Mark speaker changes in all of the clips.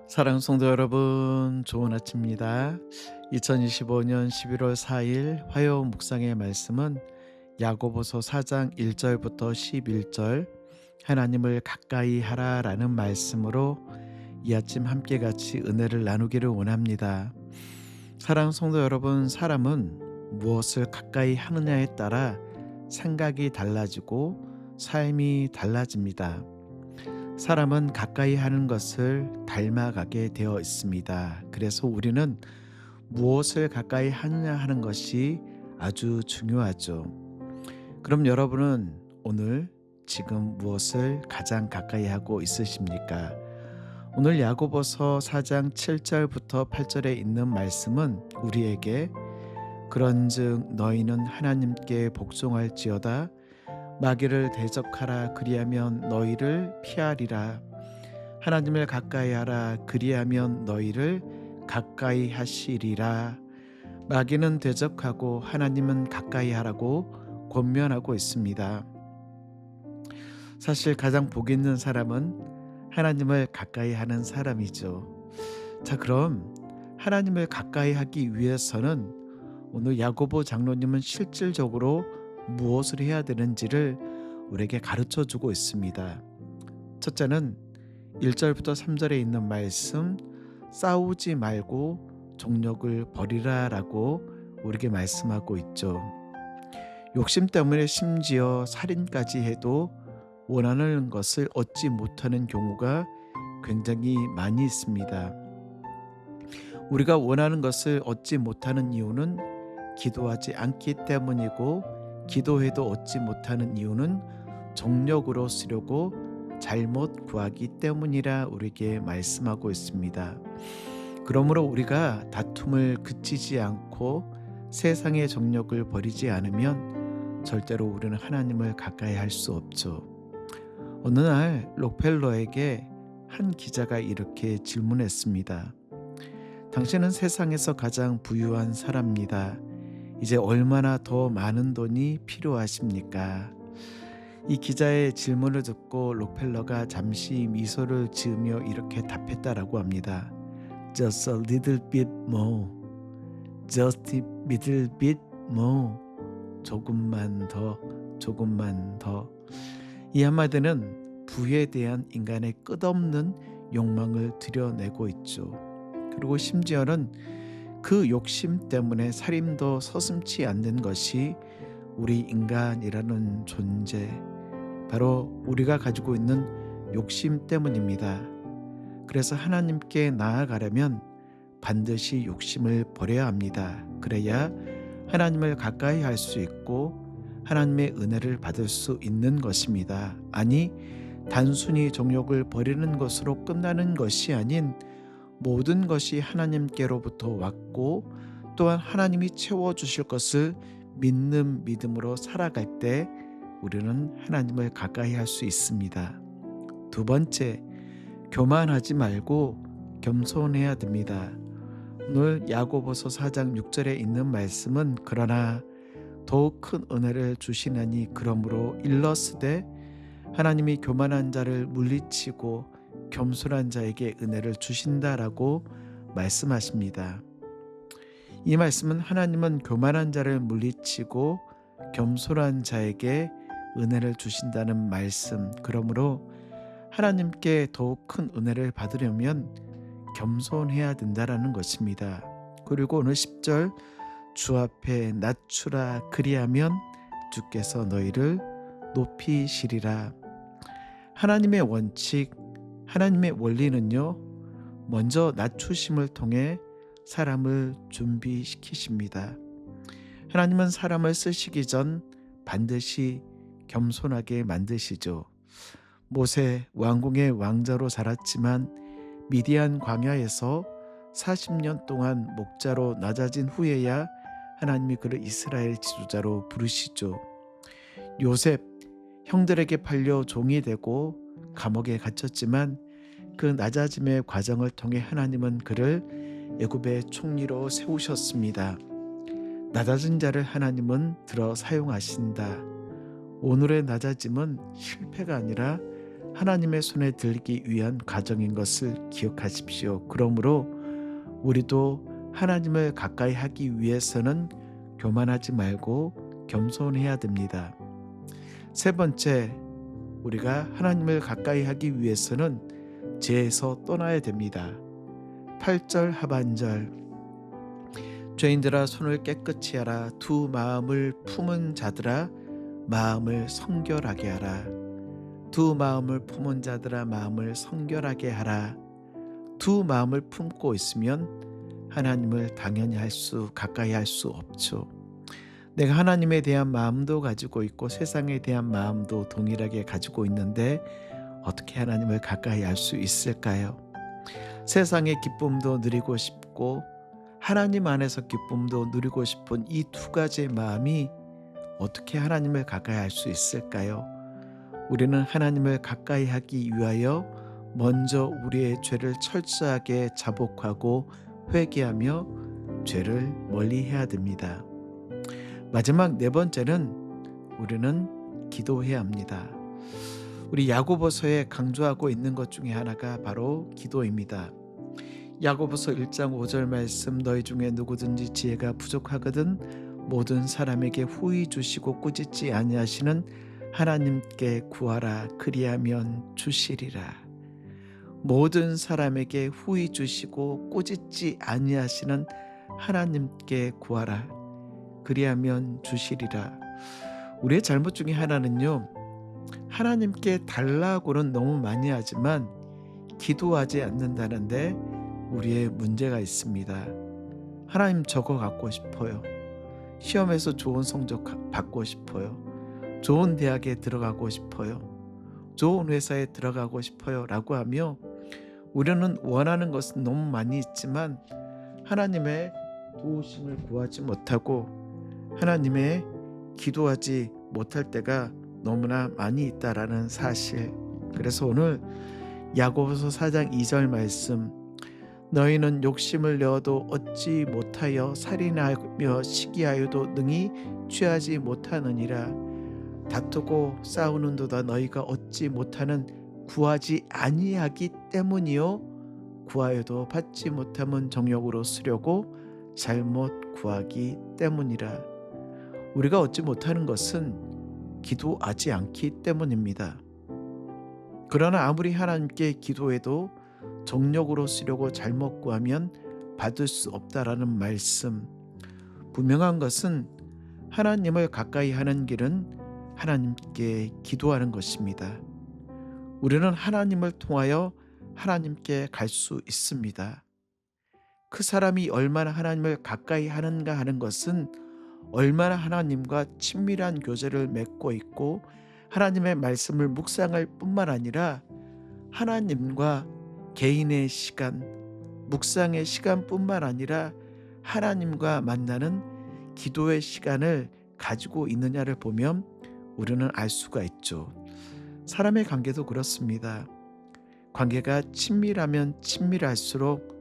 Speaker 1: 사랑 성도 여러분, 좋은 아침입니다. 2025년 11월 4일 화요 묵상의 말씀은 야고보서 4장 1절부터 11절 하나님을 가까이 하라라는 말씀으로 이 아침 함께 같이 은혜를 나누기를 원합니다. 사랑 성도 여러분, 사람은 무엇을 가까이 하느냐에 따라 생각이 달라지고 삶이 달라집니다. 사람은 가까이 하는 것을 닮아가게 되어 있습니다. 그래서 우리는 무엇을 가까이 하느냐 하는 것이 아주 중요하죠. 그럼 여러분은 오늘 지금 무엇을 가장 가까이 하고 있으십니까? 오늘 야고보서 4장 7절부터 8절에 있는 말씀은 우리에게 그런즉 너희는 하나님께 복종할지어다 마귀를 대적하라 그리하면 너희를 피하리라. 하나님을 가까이 하라 그리하면 너희를 가까이 하시리라. 마귀는 대적하고 하나님은 가까이 하라고 권면하고 있습니다. 사실 가장 복 있는 사람은 하나님을 가까이 하는 사람이죠. 자, 그럼 하나님을 가까이 하기 위해서는 오늘 야고보 장로님은 실질적으로 무엇을 해야 되는지를 우리에게 가르쳐 주고 있습니다. 첫째는 1절부터 3절에 있는 말씀, 싸우지 말고 정욕을 버리라 라고 우리에게 말씀하고 있죠. 욕심 때문에 심지어 살인까지 해도 원하는 것을 얻지 못하는 경우가 굉장히 많이 있습니다. 우리가 원하는 것을 얻지 못하는 이유는 기도하지 않기 때문이고, 기도해도 얻지 못하는 이유는 정욕으로 쓰려고 잘못 구하기 때문이라 우리에게 말씀하고 있습니다. 그러므로 우리가 다툼을 그치지 않고 세상의 정욕을 버리지 않으면 절대로 우리는 하나님을 가까이 할 수 없죠. 어느 날 록펠러에게 한 기자가 이렇게 질문했습니다. 당신은 세상에서 가장 부유한 사람입니다. 이제 얼마나 더 많은 돈이 필요하십니까? 이 기자의 질문을 듣고 록펠러가 잠시 미소를 지으며 이렇게 답했다라고 합니다. Just a little bit more. Just a little bit more. 조금만 더, 조금만 더. 이 한마디는 부에 대한 인간의 끝없는 욕망을 드러내고 있죠. 그리고 심지어는 그 욕심 때문에 살인도 서슴지 않는 것이 우리 인간이라는 존재, 바로 우리가 가지고 있는 욕심 때문입니다. 그래서 하나님께 나아가려면 반드시 욕심을 버려야 합니다. 그래야 하나님을 가까이 할 수 있고 하나님의 은혜를 받을 수 있는 것입니다. 아니, 단순히 정욕을 버리는 것으로 끝나는 것이 아닌 모든 것이 하나님께로부터 왔고 또한 하나님이 채워주실 것을 믿는 믿음으로 살아갈 때 우리는 하나님을 가까이 할 수 있습니다. 두 번째, 교만하지 말고 겸손해야 됩니다. 오늘 야고보서 4장 6절에 있는 말씀은 그러나 더욱 큰 은혜를 주시나니 그러므로 일러스되 하나님이 교만한 자를 물리치고 겸손한 자에게 은혜를 주신다라고 말씀하십니다. 이 말씀은 하나님은 교만한 자를 물리치고 겸손한 자에게 은혜를 주신다는 말씀, 그러므로 하나님께 더욱 큰 은혜를 받으려면 겸손해야 된다라는 것입니다. 그리고 오늘 10절 주 앞에 낮추라 그리하면 주께서 너희를 높이시리라. 하나님의 원칙, 하나님의 원리는요, 먼저 낮추심을 통해 사람을 준비시키십니다. 하나님은 사람을 쓰시기 전 반드시 겸손하게 만드시죠. 모세 왕궁의 왕자로 자랐지만 미디안 광야에서 40년 동안 목자로 낮아진 후에야 하나님이 그를 이스라엘 지도자로 부르시죠. 요셉, 형들에게 팔려 종이 되고 감옥에 갇혔지만 그 낮아짐의 과정을 통해 하나님은 그를 애굽의 총리로 세우셨습니다. 낮아진 자를 하나님은 들어 사용하신다. 오늘의 낮아짐은 실패가 아니라 하나님의 손에 들기 위한 과정인 것을 기억하십시오. 그러므로 우리도 하나님을 가까이 하기 위해서는 교만하지 말고 겸손해야 됩니다. 세 번째, 우리가 하나님을 가까이 하기 위해서는 죄에서 떠나야 됩니다. 8절 하반절, 죄인들아 손을 깨끗이 하라. 두 마음을 품은 자들아 마음을 성결하게 하라. 두 마음을 품은 자들아 마음을 성결하게 하라. 두 마음을 품고 있으면 하나님을 당연히 가까이 할 수 없죠. 내가 하나님에 대한 마음도 가지고 있고 세상에 대한 마음도 동일하게 가지고 있는데 어떻게 하나님을 가까이 할 수 있을까요? 세상의 기쁨도 누리고 싶고 하나님 안에서 기쁨도 누리고 싶은 이 두 가지의 마음이 어떻게 하나님을 가까이 할 수 있을까요? 우리는 하나님을 가까이 하기 위하여 먼저 우리의 죄를 철저하게 자복하고 회개하며 죄를 멀리해야 됩니다. 마지막 네 번째는 우리는 기도해야 합니다. 우리 야고보서에 강조하고 있는 것 중에 하나가 바로 기도입니다. 야고보서 1장 5절 말씀, 너희 중에 누구든지 지혜가 부족하거든 모든 사람에게 후히 주시고 꾸짖지 아니하시는 하나님께 구하라. 그리하면 주시리라. 모든 사람에게 후히 주시고 꾸짖지 아니하시는 하나님께 구하라. 그리하면 주시리라. 우리의 잘못 중에 하나는요, 하나님께 달라고는 너무 많이 하지만 기도하지 않는다는데 우리의 문제가 있습니다. 하나님 저거 갖고 싶어요. 시험에서 좋은 성적 받고 싶어요. 좋은 대학에 들어가고 싶어요. 좋은 회사에 들어가고 싶어요 라고 하며 우리는 원하는 것은 너무 많이 있지만 하나님의 도우심을 구하지 못하고 하나님의 기도하지 못할 때가 너무나 많이 있다라는 사실. 그래서 오늘 야고보서 4장 2절 말씀, 너희는 욕심을 내어도 얻지 못하여 살인하며 시기하여도 능히 취하지 못하느니라. 다투고 싸우는도다 너희가 얻지 못하는 구하지 아니하기 때문이요 구하여도 받지 못함은 정욕으로 쓰려고 잘못 구하기 때문이라. 우리가 얻지 못하는 것은 기도하지 않기 때문입니다. 그러나 아무리 하나님께 기도해도 정욕으로 쓰려고 잘못 구하면 받을 수 없다라는 말씀. 분명한 것은 하나님을 가까이 하는 길은 하나님께 기도하는 것입니다. 우리는 하나님을 통하여 하나님께 갈 수 있습니다. 그 사람이 얼마나 하나님을 가까이 하는가 하는 것은 얼마나 하나님과 친밀한 교제를 맺고 있고 하나님의 말씀을 묵상할 뿐만 아니라 하나님과 개인의 시간, 묵상의 시간뿐만 아니라 하나님과 만나는 기도의 시간을 가지고 있느냐를 보면 우리는 알 수가 있죠. 사람의 관계도 그렇습니다. 관계가 친밀하면 친밀할수록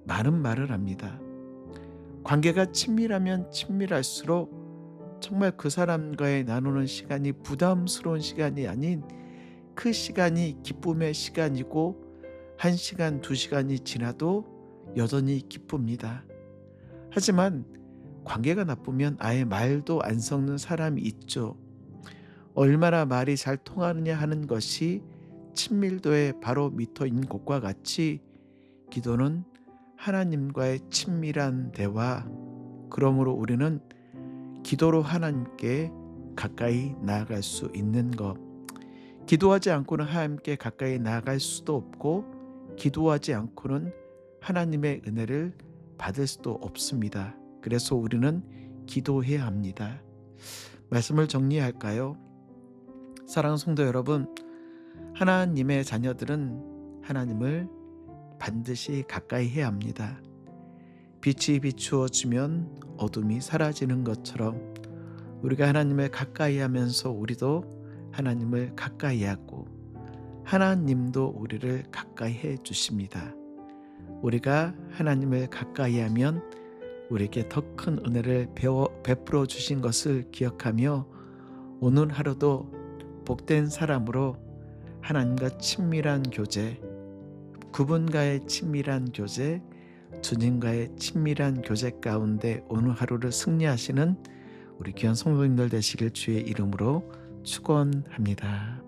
Speaker 1: 많은 말을 합니다. 관계가 친밀하면 친밀할수록 정말 그 사람과의 나누는 시간이 부담스러운 시간이 아닌 그 시간이 기쁨의 시간이고 1시간, 2시간이 지나도 여전히 기쁩니다. 하지만 관계가 나쁘면 아예 말도 안 섞는 사람이 있죠. 얼마나 말이 잘 통하느냐 하는 것이 친밀도의 바로 미터인 것과 같이 기도는 하나님과의 친밀한 대화, 그러므로 우리는 기도로 하나님께 가까이 나아갈 수 있는 것. 기도하지 않고는 하나님께 가까이 나아갈 수도 없고 기도하지 않고는 하나님의 은혜를 받을 수도 없습니다. 그래서 우리는 기도해야 합니다. 말씀을 정리할까요? 사랑하는 성도 여러분, 하나님의 자녀들은 하나님을 반드시 가까이 해야 합니다. 빛이 비추어지면 어둠이 사라지는 것처럼 우리가 하나님을 가까이 하면서 우리도 하나님을 가까이 하고 하나님도 우리를 가까이 해 주십니다. 우리가 하나님을 가까이 하면 우리에게 더 큰 은혜를 베풀어 주신 것을 기억하며 오늘 하루도 복된 사람으로 하나님과 친밀한 교제, 그분과의 친밀한 교제, 주님과의 친밀한 교제 가운데 오늘 하루를 승리하시는 우리 귀한 성도님들 되시길 주의 이름으로 축원합니다.